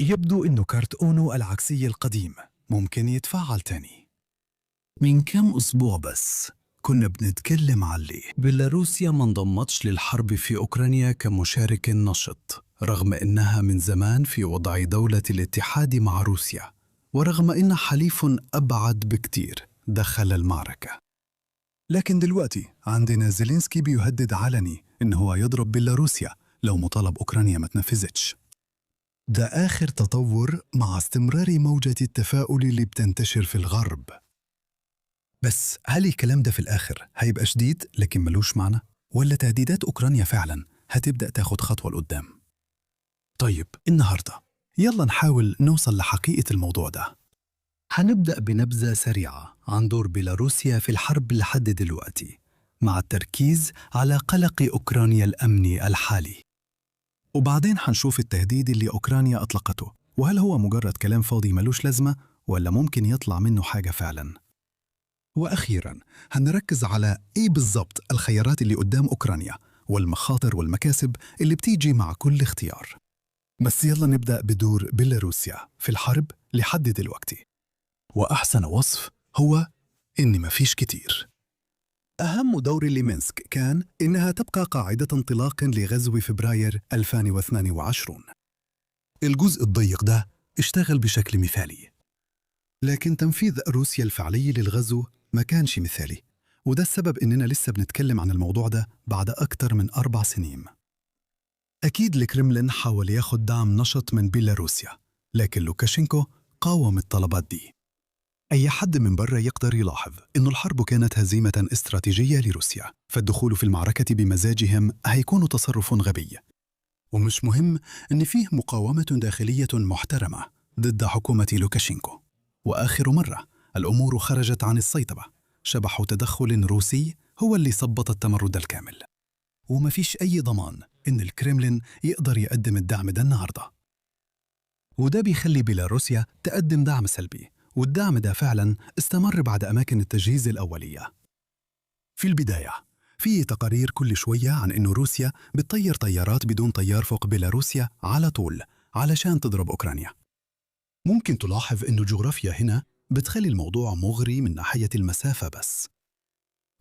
يبدو إنه كارت أونو العكسي القديم ممكن يتفعل تاني. من كام أسبوع بس كنا بنتكلم عليه. بيلاروسيا ما انضمتش للحرب في أوكرانيا كمشارك نشط، رغم إنها من زمان في وضع دولة الاتحاد مع روسيا، ورغم إن حليف أبعد بكتير دخل المعركة. لكن دلوقتي عندنا زيلينسكي بيهدد علني إنه هو يضرب بيلاروسيا لو مطالب أوكرانيا ما تنفذتش. ده آخر تطور مع استمرار موجة التفاؤل اللي بتنتشر في الغرب. بس هل الكلام ده في الآخر هيبقى شديد لكن ملوش معنى؟ ولا تهديدات أوكرانيا فعلا هتبدأ تاخد خطوة لقدام؟ طيب النهاردة يلا نحاول نوصل لحقيقة الموضوع ده. هنبدأ بنبذة سريعة عن دور بيلاروسيا في الحرب لحد دلوقتي، مع التركيز على قلق أوكرانيا الأمني الحالي. وبعدين هنشوف التهديد اللي أوكرانيا أطلقته، وهل هو مجرد كلام فاضي ملوش لازمة ولا ممكن يطلع منه حاجة فعلا. وأخيرا هنركز على إيه بالضبط الخيارات اللي قدام أوكرانيا والمخاطر والمكاسب اللي بتيجي مع كل اختيار. بس يلا نبدأ بدور بيلاروسيا في الحرب لحد دلوقتي. وأحسن وصف هو إن مفيش كتير. أهم دور لمينسك كان إنها تبقى قاعدة انطلاق لغزو فبراير 2022. الجزء الضيق ده اشتغل بشكل مثالي، لكن تنفيذ روسيا الفعلي للغزو ما كانش مثالي، وده السبب إننا لسه بنتكلم عن الموضوع ده بعد أكتر من 4 سنين. أكيد الكرملين حاول ياخد دعم نشط من بيلاروسيا، لكن لوكاشينكو قاوم الطلبات دي. أي حد من برا يقدر يلاحظ إنه الحرب كانت هزيمة استراتيجية لروسيا، فالدخول في المعركة بمزاجهم هيكون تصرف غبي. ومش مهم إن فيه مقاومة داخلية محترمة ضد حكومة لوكاشينكو. وآخر مرة الأمور خرجت عن السيطرة، شبح تدخل روسي هو اللي ثبط التمرد الكامل. ومفيش أي ضمان إن الكرملين يقدر يقدم الدعم ده النهاردة، وده بيخلي بيلاروسيا تقدم دعم سلبي، والدعم ده فعلا استمر بعد أماكن التجهيز الأولية. في البداية في تقارير كل شوية عن إنه روسيا بتطير طيارات بدون طيار فوق بيلاروسيا على طول علشان تضرب أوكرانيا. ممكن تلاحظ إنه الجغرافيا هنا بتخلي الموضوع مغري من ناحية المسافة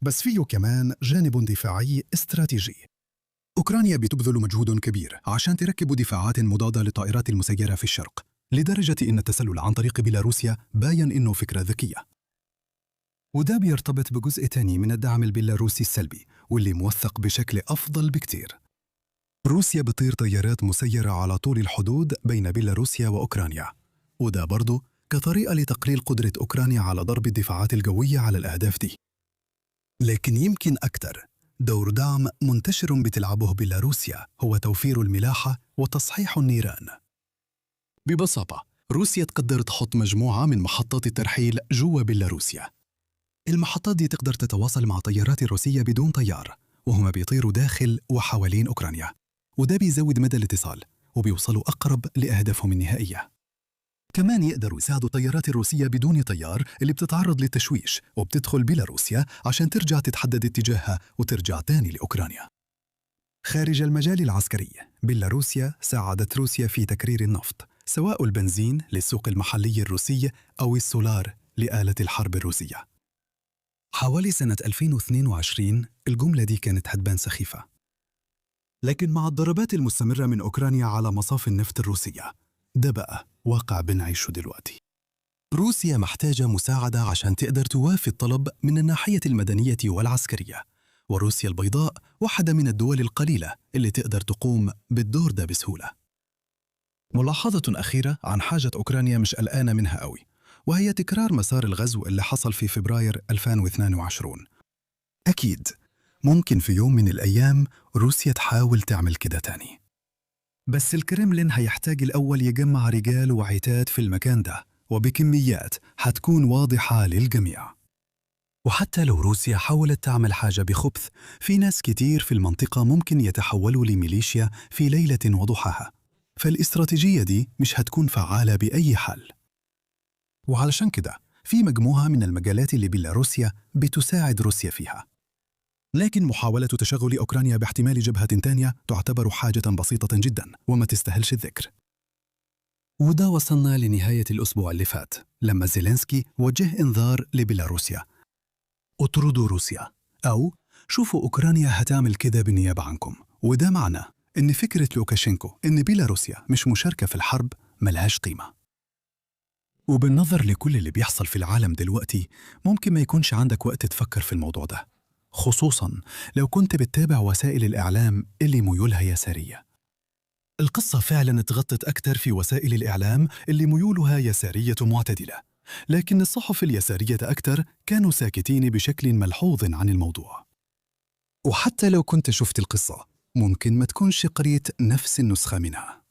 بس فيه كمان جانب دفاعي استراتيجي. أوكرانيا بتبذل مجهود كبير عشان تركب دفاعات مضادة للطائرات المسيرة في الشرق، لدرجة إن التسلل عن طريق بيلاروسيا باين إنه فكرة ذكية. وده بيرتبط بجزء تاني من الدعم البيلاروسي السلبي واللي موثق بشكل أفضل بكتير. روسيا بتطير طيارات مسيرة على طول الحدود بين بيلاروسيا وأوكرانيا، وده برضه كطريقة لتقليل قدرة أوكرانيا على ضرب الدفاعات الجوية على الأهداف دي. لكن يمكن أكتر دور دعم منتشر بتلعبه بيلاروسيا هو توفير الملاحة وتصحيح النيران. ببساطة روسيا تقدر تحط مجموعة من محطات الترحيل جوا بيلاروسيا. المحطات دي تقدر تتواصل مع طيارات روسية بدون طيار، وهم بيطيروا داخل وحوالين أوكرانيا، وده بيزود مدى الاتصال وبيوصلوا أقرب لأهدافهم النهائية. كمان يقدروا يساعدوا الطيارات الروسية بدون طيار اللي بتتعرض للتشويش وبتدخل بيلاروسيا عشان ترجع تتحدد اتجاهها وترجع تاني لأوكرانيا. خارج المجال العسكري، بيلاروسيا ساعدت روسيا في تكرير النفط، سواء البنزين للسوق المحلي الروسي أو السولار لآلة الحرب الروسية. حوالي سنة 2022 الجملة دي كانت هتبان سخيفة، لكن مع الضربات المستمرة من أوكرانيا على مصاف النفط الروسية، ده بقى واقع بنعيشه دلوقتي. روسيا محتاجة مساعدة عشان تقدر توافي الطلب من الناحية المدنية والعسكرية، وروسيا البيضاء واحدة من الدول القليلة اللي تقدر تقوم بالدور ده بسهولة. ملاحظة أخيرة عن حاجة أوكرانيا مش قلقانة منها قوي، وهي تكرار مسار الغزو اللي حصل في فبراير 2022. أكيد ممكن في يوم من الأيام روسيا تحاول تعمل كده تاني، بس الكرملين هيحتاج الأول يجمع رجال وعتاد في المكان ده وبكميات هتكون واضحة للجميع. وحتى لو روسيا حاولت تعمل حاجة بخبث، في ناس كتير في المنطقة ممكن يتحولوا لميليشيا في ليلة وضحاها، فالاستراتيجية دي مش هتكون فعالة بأي حال. وعلشان كده في مجموعة من المجالات اللي بيلاروسيا بتساعد روسيا فيها، لكن محاولة تشغل أوكرانيا باحتمال جبهة تانية تعتبر حاجة بسيطة جدا وما تستاهلش الذكر. وده وصلنا لنهاية الأسبوع اللي فات لما زيلينسكي وجه إنذار لبيلاروسيا: اطردوا روسيا، أو شوفوا أوكرانيا هتعمل كده بالنيابة عنكم. وده معنى إن فكرة لوكاشينكو إن بيلاروسيا مش مشاركة في الحرب ملهاش قيمة. وبالنظر لكل اللي بيحصل في العالم دلوقتي، ممكن ما يكونش عندك وقت تفكر في الموضوع ده، خصوصاً لو كنت بتتابع وسائل الإعلام اللي ميولها يسارية. القصة فعلاً اتغطت أكتر في وسائل الإعلام اللي ميولها يسارية معتدلة، لكن الصحف اليسارية أكتر كانوا ساكتين بشكل ملحوظ عن الموضوع. وحتى لو كنت شفت القصة، ممكن ما تكونش قريت نفس النسخة منها.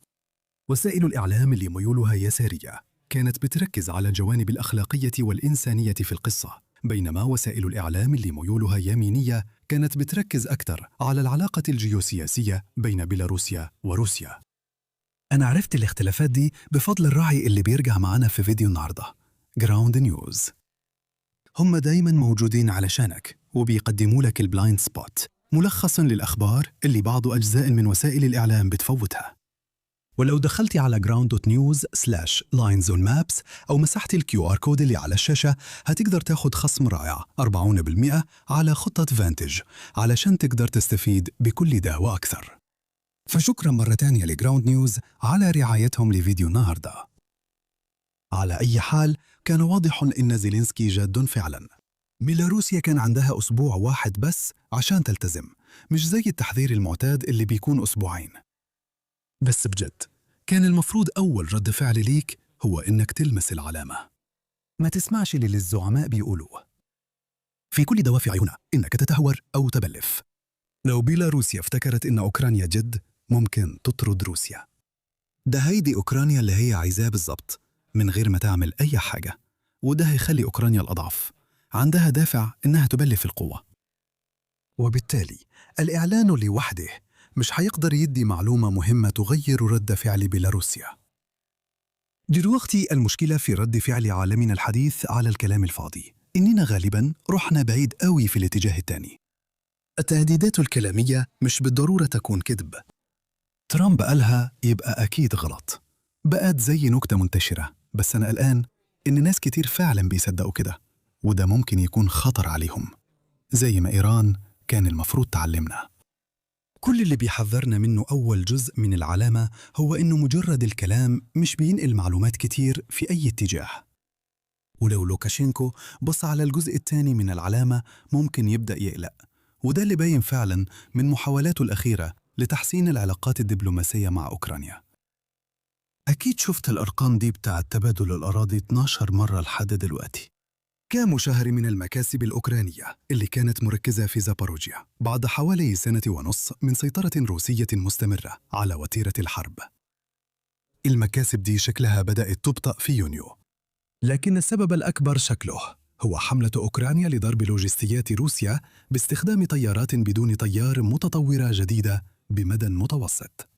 وسائل الإعلام اللي ميولها يسارية كانت بتركز على الجوانب الأخلاقية والإنسانية في القصة، بينما وسائل الإعلام اللي ميولها يمينية كانت بتركز أكثر على العلاقة الجيوسياسية بين بيلاروسيا وروسيا. أنا عرفت الاختلافات دي بفضل الراعي اللي بيرجع معنا في فيديو النهاردة، جراوند نيوز. هم دايما موجودين علشانك وبيقدموا لك البلايند سبوت، ملخصا للأخبار اللي بعض أجزاء من وسائل الإعلام بتفوتها. ولو دخلتي على ground.news/linesonmaps أو مسحتي الQR كود اللي على الشاشة، هتقدر تاخد خصم رائع 40% على خطة فانتج علشان تقدر تستفيد بكل ده وأكثر. فشكرا مرة تانية لجراوند نيوز على رعايتهم لفيديو النهاردة. على أي حال، كان واضح إن زيلينسكي جاد فعلا. بيلاروسيا كان عندها أسبوع واحد بس عشان تلتزم، مش زي التحذير المعتاد اللي بيكون أسبوعين. بس بجد، كان المفروض أول رد فعل ليك هو إنك تلمس العلامة، ما تسمعش اللي الزعماء بيقولوه. في كل دوافع هنا إنك تتهور أو تبلف. لو بيلاروسيا افتكرت إن أوكرانيا جد، ممكن تطرد روسيا. ده هيدي أوكرانيا اللي هي عايزاه بالضبط، من غير ما تعمل أي حاجة. وده هيخلي أوكرانيا الأضعف عندها دافع إنها تبلف القوة. وبالتالي الإعلان لوحده مش هيقدر يدي معلومة مهمة تغير رد فعل بيلاروسيا. دلوقتي المشكلة في رد فعل عالمنا الحديث على الكلام الفاضي، إننا غالباً رحنا بعيد قوي في الاتجاه الثاني. التهديدات الكلامية مش بالضرورة تكون كذب. ترامب قالها يبقى أكيد غلط، بقت زي نكتة منتشرة. بس أنا قلقان إن ناس كتير فعلاً بيصدقوا كده، وده ممكن يكون خطر عليهم، زي ما إيران كان المفروض تعلمنا. كل اللي بيحذرنا منه أول جزء من العلامة هو إنه مجرد الكلام مش بينقل معلومات كتير في أي اتجاه. ولو لوكاشينكو بص على الجزء الثاني من العلامة، ممكن يبدأ يقلق. وده اللي باين فعلا من محاولاته الأخيرة لتحسين العلاقات الدبلوماسية مع أوكرانيا. أكيد شفت الأرقام دي بتاع تبادل الأراضي 12 مرة لحد دلوقتي. كام شهر من المكاسب الأوكرانية اللي كانت مركزة في زاباروجيا بعد حوالي 1.5 سنة من سيطرة روسية مستمرة على وتيرة الحرب. المكاسب دي شكلها بدأت تبطأ في يونيو، لكن السبب الأكبر شكله هو حملة أوكرانيا لضرب لوجستيات روسيا باستخدام طيارات بدون طيار متطورة جديدة بمدى متوسط.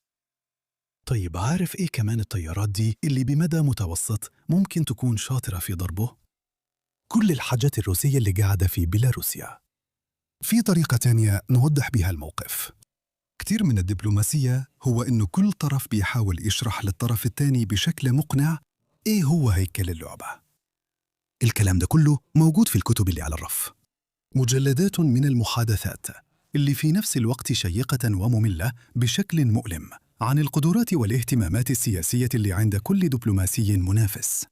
طيب، عارف إيه كمان الطيارات دي اللي بمدى متوسط ممكن تكون شاطرة في ضربه؟ كل الحاجات الروسية اللي قاعدة في بيلاروسيا. في طريقة تانية نوضح بها الموقف. كتير من الدبلوماسية هو إنه كل طرف بيحاول يشرح للطرف التاني بشكل مقنع إيه هو هيكل اللعبة. الكلام ده كله موجود في الكتب اللي على الرف، مجلدات من المحادثات اللي في نفس الوقت شيقة ومملة بشكل مؤلم عن القدرات والاهتمامات السياسية اللي عند كل دبلوماسي منافس،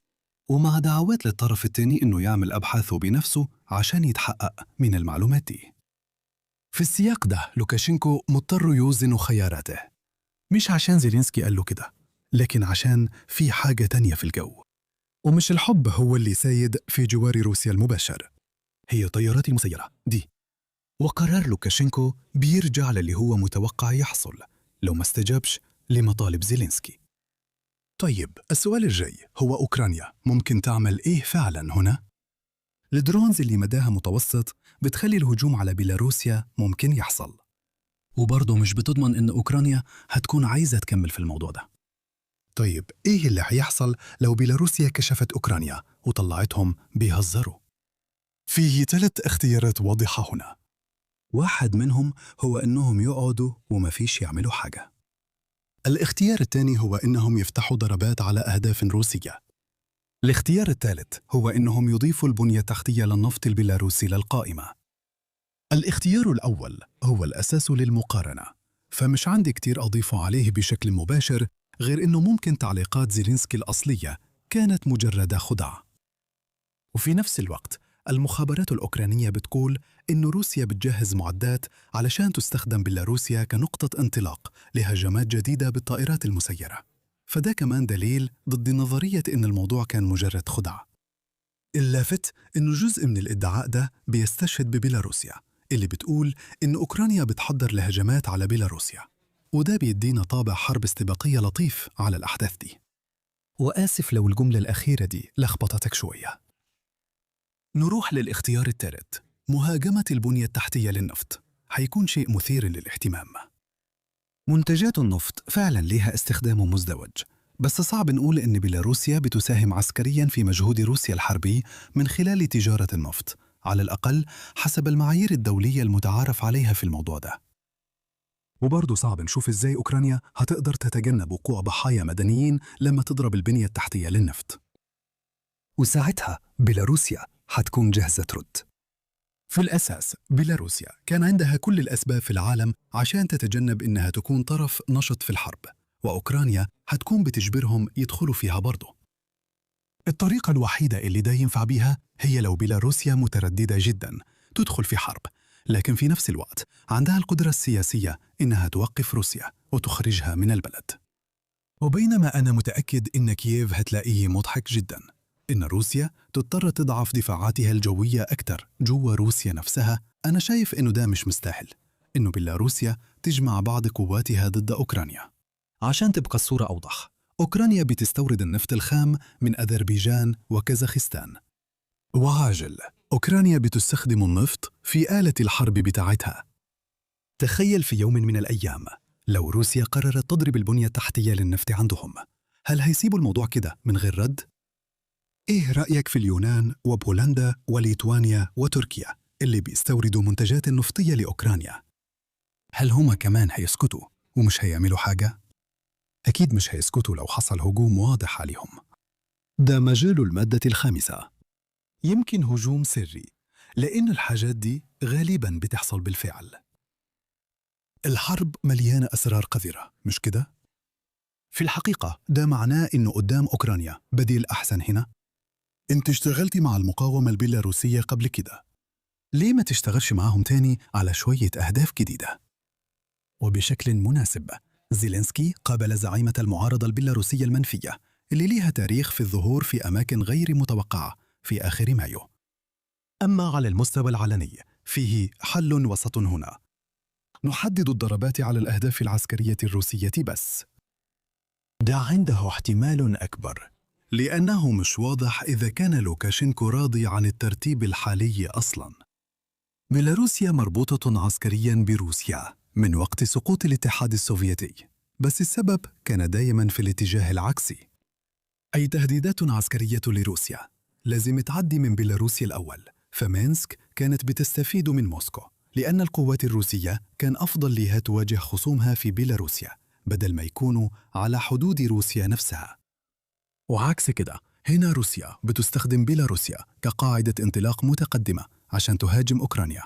ومع دعوات للطرف الثاني إنه يعمل أبحاثه بنفسه عشان يتحقق من المعلومات دي. في السياق ده، لوكاشينكو مضطر يوزن خياراته، مش عشان زيلينسكي قال له كده، لكن عشان في حاجة تانية في الجو. ومش الحب هو اللي سايد في جوار روسيا المباشر، هي طيارات المسيرة دي. وقرار لوكاشينكو بيرجع للي هو متوقع يحصل لو ما استجابش لمطالب زيلينسكي. طيب، السؤال الجاي هو أوكرانيا ممكن تعمل إيه فعلاً هنا؟ الدرونز اللي مداها متوسط بتخلي الهجوم على بيلاروسيا ممكن يحصل، وبرضه مش بتضمن إن أوكرانيا هتكون عايزة تكمل في الموضوع ده. طيب، إيه اللي هيحصل لو بيلاروسيا كشفت أوكرانيا وطلعتهم بيهزروا؟ فيه 3 اختيارات واضحة هنا. واحد منهم هو إنهم يقعدوا وما فيش يعملوا حاجة. الاختيار الثاني هو إنهم يفتحوا ضربات على أهداف روسية. الاختيار الثالث هو إنهم يضيفوا البنية التحتية للنفط البيلاروسي للقائمة. الاختيار الأول هو الأساس للمقارنة، فمش عندي كتير أضيفه عليه بشكل مباشر غير إنه ممكن تعليقات زيلينسكي الأصلية كانت مجرد خدع. وفي نفس الوقت المخابرات الأوكرانية بتقول إنه روسيا بتجهز معدات علشان تستخدم بيلاروسيا كنقطة انطلاق لهجمات جديدة بالطائرات المسيرة، فده كمان دليل ضد نظرية إن الموضوع كان مجرد خدع. اللافت إنه جزء من الادعاء ده بيستشهد ببيلاروسيا اللي بتقول إن أوكرانيا بتحضر لهجمات على بيلاروسيا، وده بيدينا طابع حرب استباقية لطيف على الأحداث دي. وآسف لو الجملة الأخيرة دي لخبطتك شوية. نروح للاختيار الثالث، مهاجمة البنية التحتية للنفط. هيكون شيء مثير للاهتمام. منتجات النفط فعلا لها استخدام مزدوج، بس صعب نقول إن بيلاروسيا بتساهم عسكريا في مجهود روسيا الحربي من خلال تجارة النفط، على الأقل حسب المعايير الدولية المتعارف عليها في الموضوع ده. وبرضه صعب نشوف إزاي أوكرانيا هتقدر تتجنب وقوع ضحايا مدنيين لما تضرب البنية التحتية للنفط، وساعتها بيلاروسيا هتكون جاهزة ترد. في الأساس بيلاروسيا كان عندها كل الأسباب في العالم عشان تتجنب إنها تكون طرف نشط في الحرب، وأوكرانيا هتكون بتجبرهم يدخلوا فيها برضه. الطريقة الوحيدة اللي ده ينفع بيها هي لو بيلاروسيا مترددة جدا تدخل في حرب، لكن في نفس الوقت عندها القدرة السياسية إنها توقف روسيا وتخرجها من البلد. وبينما أنا متأكد إن كييف هتلاقيه مضحك جدا إن روسيا تضطر تضعف دفاعاتها الجوية أكثر جوا روسيا نفسها، أنا شايف إنه ده مش مستاهل إنه بيلاروسيا تجمع بعض قواتها ضد أوكرانيا. عشان تبقى الصورة أوضح، أوكرانيا بتستورد النفط الخام من أذربيجان وكازاخستان، وعاجل أوكرانيا بتستخدم النفط في آلة الحرب بتاعتها. تخيل في يوم من الأيام لو روسيا قررت تضرب البنية التحتية للنفط عندهم، هل هيسيبوا الموضوع كده من غير رد؟ إيه رأيك في اليونان وبولندا وليتوانيا وتركيا اللي بيستوردوا منتجات نفطية لأوكرانيا؟ هل هما كمان هيسكتوا ومش هيعملوا حاجة؟ أكيد مش هيسكتوا لو حصل هجوم واضح عليهم. ده مجال المادة الخامسة، يمكن هجوم سري، لأن الحاجات دي غالباً بتحصل بالفعل. الحرب مليانة أسرار قذرة، مش كده؟ في الحقيقة ده معناه إنه قدام أوكرانيا بديل أحسن هنا. انت اشتغلتي مع المقاومة البيلاروسية قبل كده، ليه ما تشتغلش معاهم تاني على شوية أهداف جديدة؟ وبشكل مناسب، زيلينسكي قابل زعيمة المعارضة البيلاروسية المنفية اللي ليها تاريخ في الظهور في أماكن غير متوقعة في آخر مايو. أما على المستوى العلني فيه حل وسط هنا، نحدد الضربات على الأهداف العسكرية الروسية بس. ده عنده احتمال أكبر، لأنه مش واضح إذا كان لوكاشينكو راضي عن الترتيب الحالي أصلاً. بيلاروسيا مربوطة عسكرياً بروسيا من وقت سقوط الاتحاد السوفيتي، بس السبب كان دائماً في الاتجاه العكسي. أي تهديدات عسكرية لروسيا لازم تعدي من بيلاروسيا الأول، فمينسك كانت بتستفيد من موسكو لأن القوات الروسية كان أفضل لها تواجه خصومها في بيلاروسيا بدل ما يكونوا على حدود روسيا نفسها. وعكس كده، هنا روسيا بتستخدم بيلاروسيا كقاعدة انطلاق متقدمة عشان تهاجم أوكرانيا،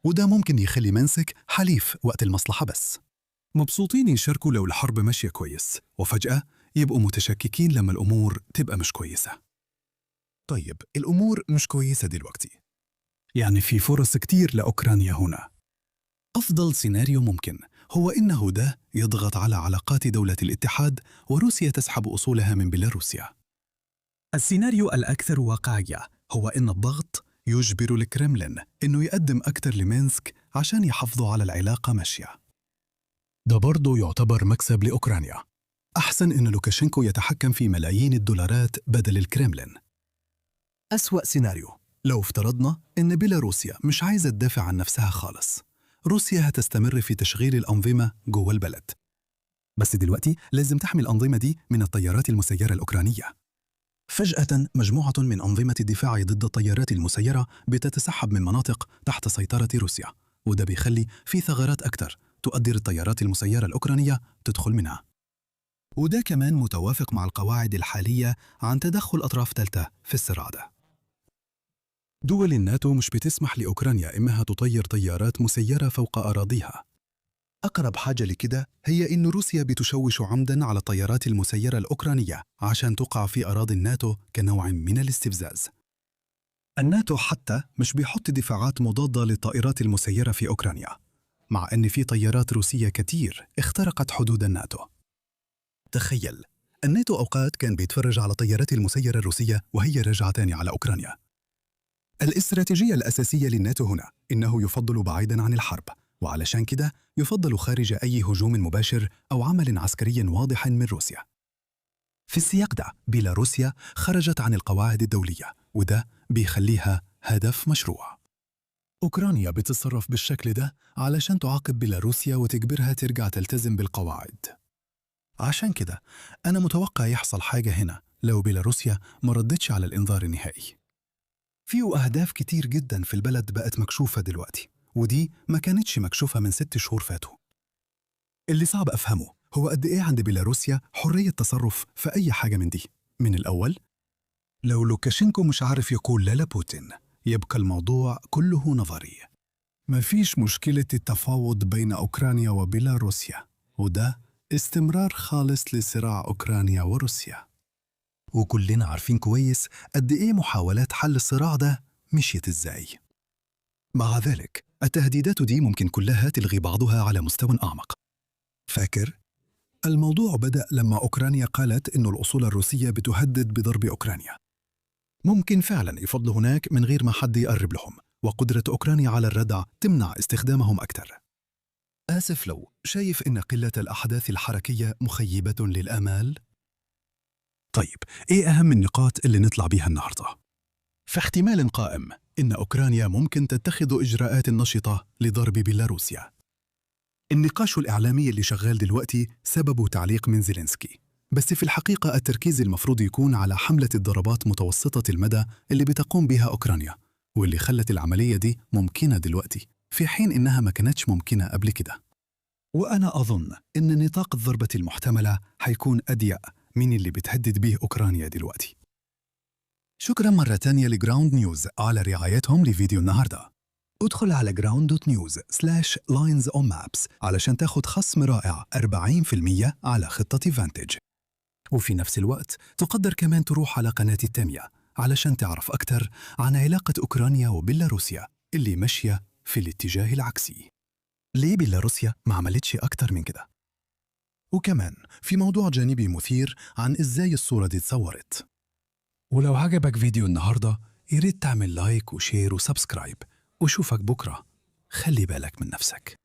وده ممكن يخلي مينسك حليف وقت المصلحة بس. مبسوطين يشاركوا لو الحرب ماشية كويس، وفجأة يبقوا متشككين لما الأمور تبقى مش كويسة. طيب الأمور مش كويسة دلوقتي، يعني في فرص كتير لأوكرانيا هنا. أفضل سيناريو ممكن هو إنه ده يضغط على علاقات دولة الاتحاد وروسيا تسحب أصولها من بيلاروسيا. السيناريو الأكثر واقعية هو إن الضغط يجبر الكرملين إنه يقدم أكتر لمينسك عشان يحافظوا على العلاقة ماشية. ده برضو يعتبر مكسب لأوكرانيا. أحسن إن لوكاشينكو يتحكم في ملايين الدولارات بدل الكرملين. أسوأ سيناريو لو افترضنا إن بيلاروسيا مش عايزة تدافع عن نفسها خالص، روسيا هتستمر في تشغيل الأنظمة جوه البلد، بس دلوقتي لازم تحمي الأنظمة دي من الطيارات المسيرة الأوكرانية. فجأة مجموعة من أنظمة الدفاع ضد الطيارات المسيرة بتتسحب من مناطق تحت سيطرة روسيا، وده بيخلي في ثغرات أكتر تقدر الطيارات المسيرة الأوكرانية تدخل منها. وده كمان متوافق مع القواعد الحالية عن تدخل أطراف ثالثة في الصراع ده. دول الناتو مش بتسمح لأوكرانيا إنها تطير طيارات مسيرة فوق أراضيها. أقرب حاجة لكده هي إن روسيا بتشوش عمداً على الطيارات المسيرة الأوكرانية عشان تقع في أراضي الناتو كنوع من الاستفزاز. الناتو حتى مش بيحط دفاعات مضادة للطائرات المسيرة في أوكرانيا، مع أن في طيارات روسية كتير اخترقت حدود الناتو. تخيل، الناتو أوقات كان بيتفرج على طيارات المسيرة الروسية وهي راجعة تاني على أوكرانيا. الاستراتيجية الأساسية للناتو هنا إنه يفضل بعيداً عن الحرب، وعلشان كده يفضل خارج أي هجوم مباشر أو عمل عسكري واضح من روسيا. في السياق ده بيلاروسيا خرجت عن القواعد الدولية، وده بيخليها هدف مشروع. أوكرانيا بتتصرف بالشكل ده علشان تعاقب بيلاروسيا وتجبرها ترجع تلتزم بالقواعد. عشان كده أنا متوقع يحصل حاجة هنا لو بيلاروسيا ما ردتش على الإنذار النهائي. فيه أهداف كتير جدا في البلد بقت مكشوفة دلوقتي، ودي ما كانتش مكشوفة من 6 شهور فاتوا. اللي صعب أفهمه هو قد إيه عند بيلاروسيا حرية تصرف في أي حاجة من دي. من الأول، لو لوكاشينكو مش عارف يقول لا لبوتين، يبقى الموضوع كله نظري. مفيش مشكلة التفاوض بين أوكرانيا وبيلاروسيا، وده استمرار خالص لصراع أوكرانيا وروسيا. وكلنا عارفين كويس قد إيه محاولات حل الصراع ده مشيت إزاي. مع ذلك التهديدات دي ممكن كلها تلغي بعضها على مستوى أعمق. فاكر؟ الموضوع بدأ لما أوكرانيا قالت إنه الأصول الروسية بتهدد بضرب أوكرانيا. ممكن فعلا يفضلوا هناك من غير ما حد يقرب لهم، وقدرة أوكرانيا على الردع تمنع استخدامهم أكثر. آسف لو شايف إن قلة الأحداث الحركية مخيبة للآمال؟ طيب، إيه أهم النقاط اللي نطلع بيها النهاردة؟ فاحتمال قائم إن أوكرانيا ممكن تتخذ إجراءات نشطة لضرب بيلاروسيا. النقاش الإعلامي اللي شغال دلوقتي سببه تعليق من زيلينسكي، بس في الحقيقة التركيز المفروض يكون على حملة الضربات متوسطة المدى اللي بتقوم بها أوكرانيا، واللي خلت العملية دي ممكنة دلوقتي في حين إنها ما كانتش ممكنة قبل كده. وأنا أظن إن نطاق الضربة المحتملة هيكون أضيق من اللي بتهدد به أوكرانيا دلوقتي. شكرا مرة تانية لجراوند نيوز على رعايتهم لفيديو النهاردة. ادخل على ground.news/linesonmaps علشان تاخد خصم رائع 40% على خطة فانتج. وفي نفس الوقت تقدر كمان تروح على قناة التانية علشان تعرف أكتر عن علاقة أوكرانيا وبيلاروسيا اللي ماشية في الاتجاه العكسي. ليه بيلاروسيا ما عملتش أكتر من كده؟ وكمان في موضوع جانبي مثير عن إزاي الصورة دي اتصورت. ولو عجبك فيديو النهاردة ياريت تعمل لايك وشير وسبسكرايب، وشوفك بكرة. خلي بالك من نفسك.